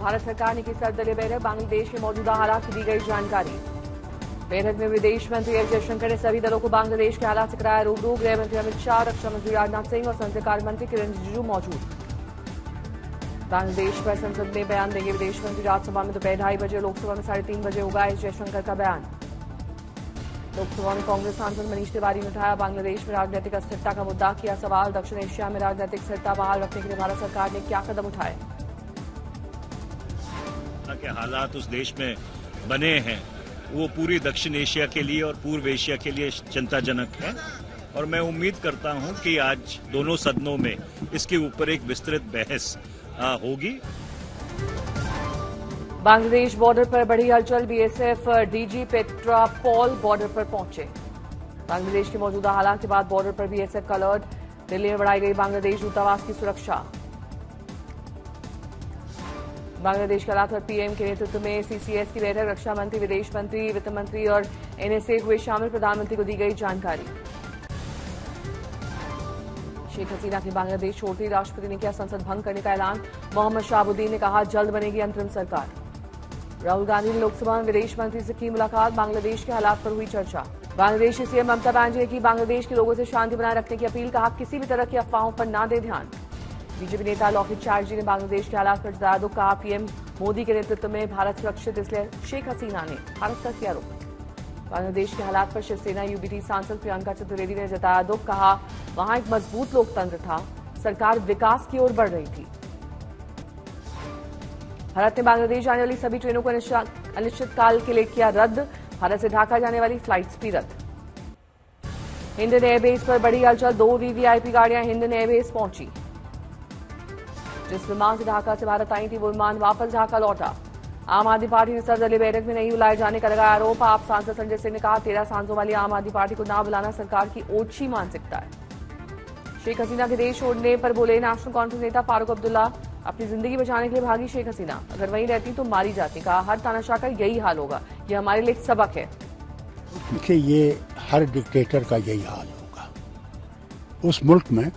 भारत सरकार ने की सर्वदलीय बैठक, बांग्लादेश के मौजूदा हालात की दी गई जानकारी। बैठक में विदेश मंत्री एस जयशंकर ने सभी दलों को बांग्लादेश के हालात से कराया रूबरू। गृह मंत्री अमित शाह, रक्षा मंत्री राजनाथ सिंह और संसदीय कार्य मंत्री किरण रिजिजू मौजूद। बांग्लादेश पर संसद में बयान देंगे विदेश मंत्री। राज्यसभा में दोपहर 2:30 बजे, लोकसभा में 3:30 बजे होगा एस जयशंकर का बयान। लोकसभा में कांग्रेस सांसद मनीष तिवारी ने उठाया बांग्लादेश में राजनीतिक अस्थिरता का मुद्दा, किया सवाल। दक्षिण एशिया में राजनीतिक स्थिरता बहाल रखने के लिए भारत सरकार ने क्या कदम उठाए? के हालात उस देश में बने हैं वो पूरी दक्षिण एशिया के लिए और पूर्व एशिया के लिए चिंताजनक है और मैं उम्मीद करता हूं कि आज दोनों सदनों में इसके ऊपर एक विस्तृत बहस होगी। बांग्लादेश बॉर्डर पर बढ़ी हलचल, BSF DG Petra Paul border पर पहुंचे। बांग्लादेश के मौजूदा हालात के बाद बॉर्डर पर बीएसएफ का अलर्ट, दिल्ली में बढ़ाई गई बांग्लादेश दूतावास की सुरक्षा। बांग्लादेश के हालात पर पीएम के नेतृत्व में सीसीएस की बैठक, रक्षा मंत्री, विदेश मंत्री, वित्त मंत्री और एनएसए हुए शामिल, प्रधानमंत्री को दी गई जानकारी। शेख हसीना की बांग्लादेश छोड़ती, राष्ट्रपति ने किया संसद भंग करने का ऐलान। मोहम्मद शहाबुद्दीन ने कहा जल्द बनेगी अंतरिम सरकार। राहुल गांधी ने लोकसभा में विदेश मंत्री से की मुलाकात, बांग्लादेश के हालात पर हुई चर्चा। बांग्लादेश की सीएम ममता बनर्जी ने की बांग्लादेश के लोगों से शांति बनाए रखने की अपील, कहा किसी भी तरह की अफवाहों पर न दे ध्यान। बीजेपी नेता लौकिक चाटर्जी ने बांग्लादेश के हालात पर जताया दुख, कहा पीएम मोदी के नेतृत्व में भारत सुरक्षित, इसलिए शेख हसीना ने भारत का किया रुख। बांग्लादेश के हालात पर शिवसेना यूबीटी सांसद प्रियंका चतुर्वेदी ने जताया दुख, कहा वहां एक मजबूत लोकतंत्र था, सरकार विकास की ओर बढ़ रही थी। भारत ने बांग्लादेश जाने वाली सभी ट्रेनों को अनिश्चितकाल के लिए किया रद्द, भारत से ढाका जाने वाली फ्लाइट्स भी रद्द। हिंडन एयरबेस पर बड़ी हलचल, 2 वीवीआईपी गाड़ियां हिंडन एयरबेस पहुंची। जिस विमान से ढाका से भारत आई थी वो विमान वापस ढाका लौटा। आम आदमी पार्टी ने सर्वदलीय बैठक में नहीं बुलाए जाने का लगाया आरोप। आप सांसद संजय सिंह ने कहा 13 सांसदों वाली आम आदमी पार्टी को ना बुलाना सरकार की ओछी मानसिकता है। शेख हसीना के देश छोड़ने पर बोले नेशनल कॉन्फ्रेंस नेता फारूक अब्दुल्ला, अपनी जिंदगी बचाने के लिए भागी शेख हसीना, अगर वहीं रहती तो मारी जाती। कहा हर तानाशाह का यही हाल होगा, ये हमारे लिए एक सबक है। देखिए ये हर डिक्टेटर का यही हाल होगा। उस मुल्क में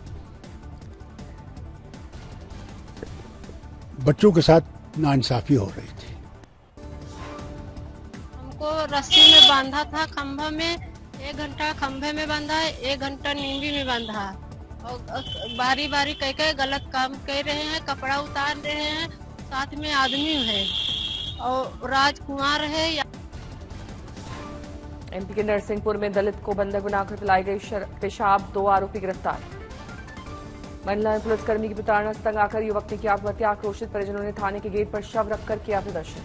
बच्चों के साथ नाइंसाफी हो रही थी। हमको रस्सी में बांधा था, खंभा में 1 घंटा खंभे में बांधा है, 1 घंटा नींबी में बांधा है और बारी बारी कह गलत काम कर रहे हैं, कपड़ा उतार रहे हैं, साथ में आदमी है और राजकुमार है। एमपी के नरसिंहपुर में दलित को बंधक बनाकर पिलाई गई पेशाब, 2 आरोपी गिरफ्तार। मंडला में पुलिसकर्मी की प्रताड़ना से तंग आकर युवक ने किया आत्महत्या, आक्रोशित परिजनों ने थाने के गेट पर शव रखकर किया प्रदर्शन।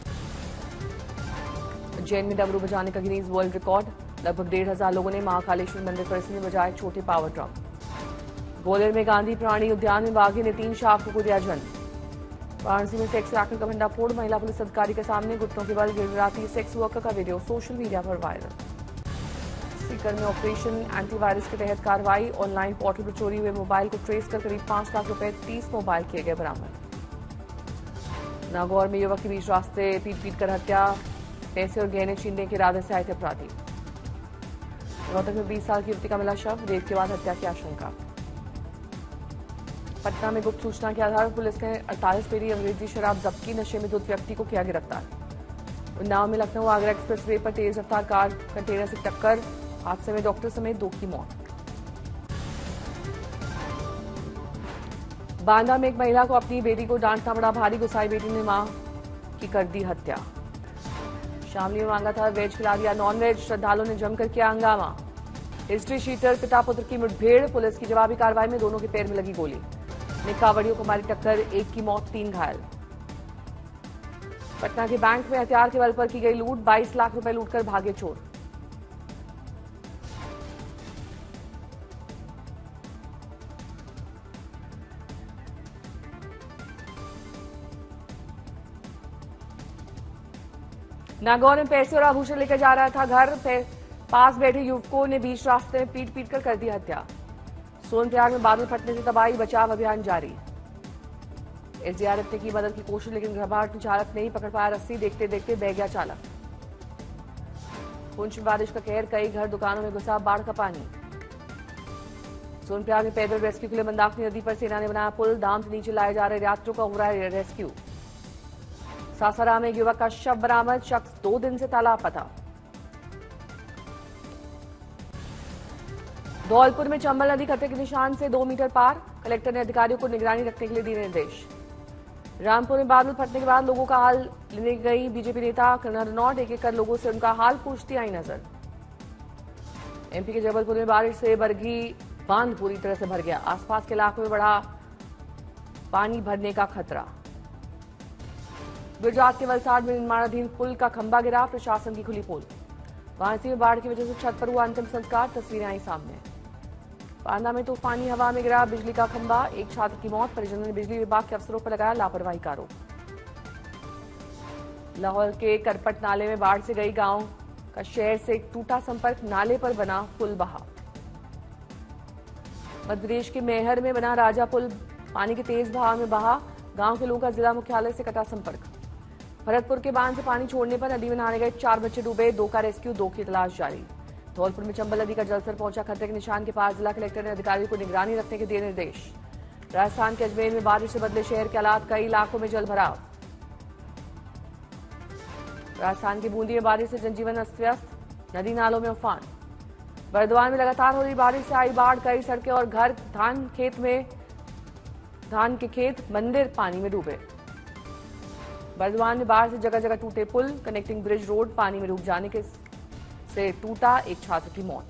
उज्जैन में डमरू बजाने का गिनीज वर्ल्ड रिकॉर्ड, लगभग 1,500 लोगों ने महाकालेश्वर मंदिर परिसर में बजाए छोटे पावर ड्रम। ग्वालियर में गांधी प्राणी उद्यान में बाघी ने 3 शावकों को दिया जन्म। वाराणसी में सेक्स रैकेट का भंडाफोड़, महिला पुलिस अधिकारी के सामने गुटों के बल गिरगिराती सेक्स वर्कर का वीडियो सोशल मीडिया पर वायरल। सीकर में ऑपरेशन एंटीवायरस के तहत कार्रवाई, ऑनलाइन पोर्टल पर चोरी हुए मोबाइल को ट्रेस कर करीब 5 लाख रुपए 30 मोबाइल किए गए बरामद। नागौर में युवक के बीच रास्ते पीट कर हत्या, पैसे और गहने छीनने के इरादे से आए थे अपराधी। रोहतक में 20 साल की युवती का मिला शव, रेप के बाद हत्या की आशंका। पटना में गुप्त सूचना के आधार पर पुलिस ने 48 पेटी अंग्रेजी शराब जब्त की, नशे में 2 व्यक्ति को किया गिरफ्तार। उन्नाव में लखनऊ आगरा एक्सप्रेसवे पर तेज रफ्तार कार कंटेनर से टक्कर, हादसे में डॉक्टर समेत 2 की मौत। बांदा में एक महिला को अपनी बेटी को डांटना पड़ा भारी, गुस्साई बेटी ने मां की कर दी हत्या। शामली में मांगा था वेज खिला दिया नॉन वेज, श्रद्धालुओं ने जमकर किया हंगामा। हिस्ट्री शीटर पिता पुत्र की मुठभेड़, पुलिस की जवाबी कार्रवाई में दोनों के पैर में लगी गोली। निकावड़ियों को मारी टक्कर, 1 की मौत 3 घायल। पटना के बैंक में हथियार के बल पर की गई लूट, 22 लाख रुपए लूटकर भागे चोर। नागौर में पैसे और आभूषण लेकर जा रहा था घर, पास बैठे युवकों ने बीच रास्ते में पीट कर दी हत्या। सोनप्रयाग में बादल फटने से तबाही, बचाव अभियान जारी। एसडीआरएफ ने की मदद की कोशिश, लेकिन घबराहट में चालक नहीं पकड़ पाया रस्सी, देखते देखते बह गया चालक। पुंछ में बारिश का कहर, कई घर दुकानों में घुसा बाढ़ का पानी। सोनप्रयाग में पैदल रेस्क्यू के लिए मंदाकिनी नदी पर सेना ने बनाया पुल, दाम से नीचे लाए जा रहे यात्रियों का हो रहा है रेस्क्यू। सासाराम में एक युवक का शव बरामद, शख्स 2 दिन से लापता। धौलपुर में चंबल नदी खतरे के निशान से 2 मीटर पार, कलेक्टर ने अधिकारियों को निगरानी रखने के लिए दिए निर्देश। रामपुर में बादल फटने के बाद लोगों का हाल लेने गई बीजेपी नेता करुणा रनौत, एक-एक कर लोगों से उनका हाल पूछती आई नजर। एमपी के जबलपुर में बारिश से बरगी बांध पूरी तरह से भर गया, आसपास के इलाकों में बढ़ा पानी भरने का खतरा। गुजरात के वलसाड में निर्माणाधीन पुल का खंभा गिरा, प्रशासन की खुली पोल। वाराणसी में बाढ़ की वजह से छत पर हुआ अंतिम संस्कार, तस्वीरें आई सामने। बांदा में तूफानी हवा में गिरा बिजली का खंभा, एक छात्र की मौत, परिजनों ने बिजली विभाग के अफसरों पर लगाया लापरवाही का आरोप। लाहौल के करपट नाले में बाढ़ से गई गांव का शहर से टूटा संपर्क, नाले पर बना पुल बहा। मध्य प्रदेश के मैहर में बना राजा पुल पानी के तेज बहाव में बहा, गांव के लोगों का जिला मुख्यालय से कटा संपर्क। भरतपुर के बांध से पानी छोड़ने पर नदी में नहाने गए 4 बच्चे डूबे, 2 का रेस्क्यू, 2 की तलाश जारी। धौलपुर में चंबल नदी का जलस्तर पहुंचा खतरे के निशान के पास, जिला कलेक्टर ने अधिकारियों को निगरानी रखने के दिए निर्देश। राजस्थान के अजमेर में बारिश से बदले शहर के हालात, कई इलाकों में जल भराव। राजस्थान की बूंदी में बारिश से जनजीवन अस्त व्यस्त, नदी नालों में उफान। बर्दवान में लगातार हो रही बारिश से आई बाढ़, कई सड़कें और घर, धान के खेत, मंदिर पानी में डूबे। बर्दवान में बाढ़ से जगह जगह टूटे पुल, कनेक्टिंग ब्रिज रोड पानी में डूब जाने से टूटा, एक छात्र की मौत।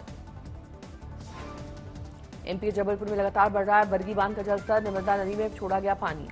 एमपी के जबलपुर में लगातार बढ़ रहा है बरगी बांध का जलस्तर, नर्मदा नदी में छोड़ा गया पानी।